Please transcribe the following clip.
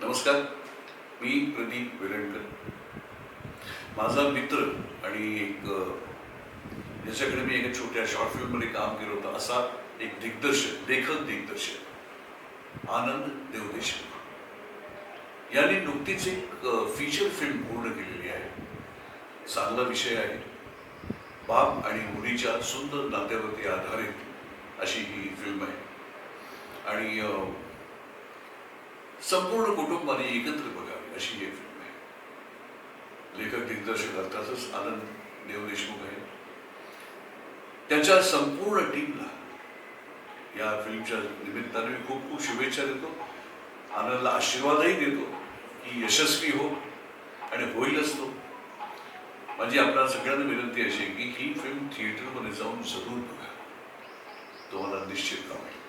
नमस्कार, मी प्रदीप वेलणकर. माझा मित्र आणि एक ज्याच्याकडे मी एका छोट्या शॉर्ट फिल्ममध्ये काम केलं होतं असा एक दिग्दर्शक, लेखक आनंद देवदेशमुख याने नुकतीच एक फीचर फिल्म पूर्ण केलेली आहे. चांगला विषय आहे. बाप आणि मुलीच्या सुंदर नात्यावरती आधारित अशी ही फिल्म आहे आणि संपूर्ण कुटुंबाने एकत्र बघावी अशी ही फिल्म आहे. लेखक दिग्दर्शक अर्थातच आनंद देवदेशमुख आहे. त्याच्या संपूर्ण टीमला या फिल्मच्या निमित्ताने मी खूप खूप शुभेच्छा देतो. आनंदला आशीर्वादही देतो की यशस्वी हो आणि होईलच तो. माझी आपल्या सगळ्यांना विनंती अशी की ही फिल्म थिएटरमध्ये जाऊन जरूर बघा. तुम्हाला निश्चित आवडेल.